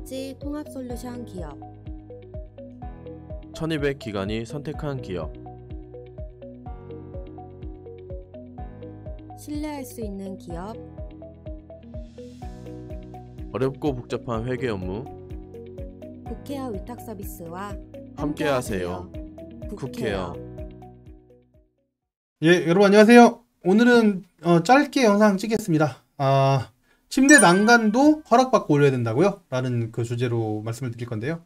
엣지 통합 솔루션 기업 1200 기관이 선택한 기업. 신뢰할 수 있는 기업 어렵고 복잡한 회계 업무 국회어 위탁 서비스와 함께하세요. 국회어. 예, 여러분 안녕하세요. 오늘은 짧게 영상 찍겠습니다. 침대 난간도 허락받고 올려야 된다고요? 라는 그 주제로 말씀을 드릴 건데요.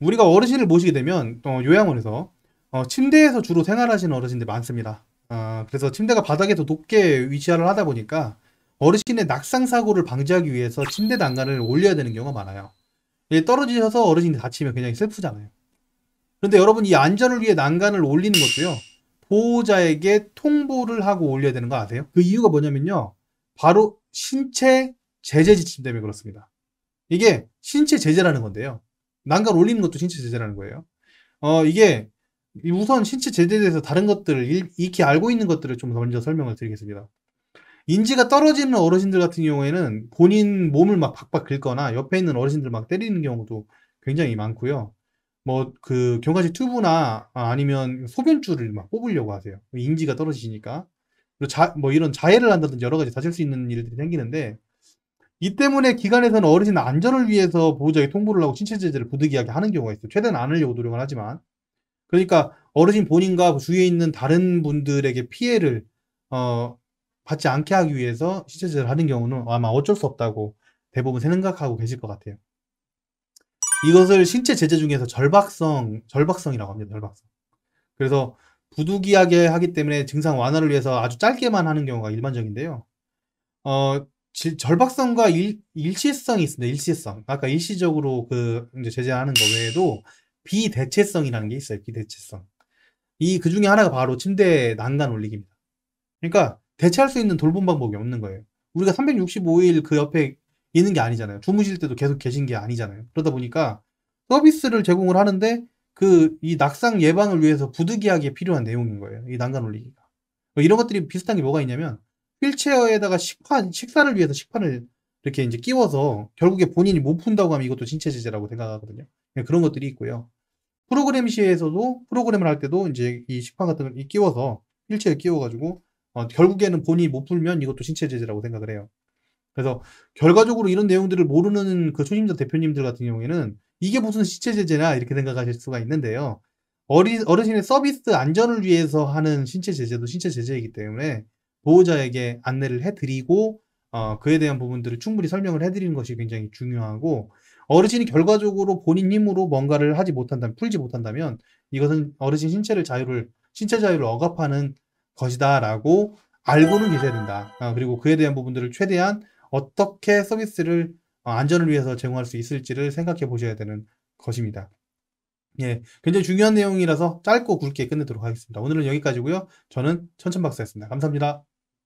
우리가 어르신을 모시게 되면 요양원에서 침대에서 주로 생활하시는 어르신들 많습니다. 그래서 침대가 바닥에 더 높게 위치를 하다 보니까 어르신의 낙상 사고를 방지하기 위해서 침대 난간을 올려야 되는 경우가 많아요. 떨어지셔서 어르신이 다치면 굉장히 슬프잖아요. 그런데 여러분, 이 안전을 위해 난간을 올리는 것도요, 보호자에게 통보를 하고 올려야 되는 거 아세요? 그 이유가 뭐냐면요, 바로 신체 제재 지침 때문에 그렇습니다. 이게 신체 제재라는 건데요, 난간 올리는 것도 신체 제재라는 거예요. 이게 우선 신체 제재에 대해서 다른 것들을 익히 알고 있는 것들을 좀 먼저 설명을 드리겠습니다. 인지가 떨어지는 어르신들 같은 경우에는 본인 몸을 막 박박 긁거나 옆에 있는 어르신들 막 때리는 경우도 굉장히 많고요. 그 경과실 튜브나 아니면 소변줄을 막 뽑으려고 하세요. 인지가 떨어지시니까. 그리고 이런 자해를 한다든지 여러 가지 다칠 수 있는 일들이 생기는데, 이 때문에 기관에서는 어르신 안전을 위해서 보호자에게 통보를 하고 신체 제재를 부득이하게 하는 경우가 있어요. 최대한 안 하려고 노력을 하지만. 그러니까 어르신 본인과 주위에 있는 다른 분들에게 피해를 받지 않게 하기 위해서 신체 제재를 하는 경우는 아마 어쩔 수 없다고 대부분 생각하고 계실 것 같아요. 이것을 신체 제재 중에서 절박성이라고 합니다. 절박성. 그래서 부득이하게 하기 때문에 증상 완화를 위해서 아주 짧게만 하는 경우가 일반적인데요. 절박성과 일시성이 있습니다. 일시성. 아까 일시적으로 이제 제재하는 거 외에도 비대체성이라는 게 있어요. 비대체성. 그 중에 하나가 바로 침대 난간 올리기입니다. 그러니까 대체할 수 있는 돌봄 방법이 없는 거예요. 우리가 365일 그 옆에 있는 게 아니잖아요. 주무실 때도 계속 계신 게 아니잖아요. 그러다 보니까 서비스를 제공을 하는데 이 낙상 예방을 위해서 부득이하게 필요한 내용인 거예요. 이 난간 올리기가. 이런 것들이 비슷한 게 뭐가 있냐면, 휠체어에다가 식사를 위해서 식판을 이렇게 이제 끼워서 결국에 본인이 못 푼다고 하면 이것도 신체 제재라고 생각하거든요. 그런 것들이 있고요. 프로그램을 할 때도 이제 이 식판 같은 걸 끼워서 휠체어에 끼워가지고 결국에는 본인이 못 풀면 이것도 신체 제재라고 생각을 해요. 그래서 결과적으로 이런 내용들을 모르는 그 초심자 대표님들 같은 경우에는 이게 무슨 신체 제재냐 이렇게 생각하실 수가 있는데요. 어르신의 서비스 안전을 위해서 하는 신체 제재도 신체 제재이기 때문에 보호자에게 안내를 해드리고 그에 대한 부분들을 충분히 설명을 해드리는 것이 굉장히 중요하고, 어르신이 결과적으로 본인 힘으로 뭔가를 풀지 못한다면 이것은 어르신 신체 자유를 억압하는 것이다라고 알고는 계셔야 된다. 그리고 그에 대한 부분들을 최대한 어떻게 서비스를 안전을 위해서 제공할 수 있을지를 생각해 보셔야 되는 것입니다. 예, 굉장히 중요한 내용이라서 짧고 굵게 끝내도록 하겠습니다. 오늘은 여기까지고요. 저는 천천박사였습니다. 감사합니다.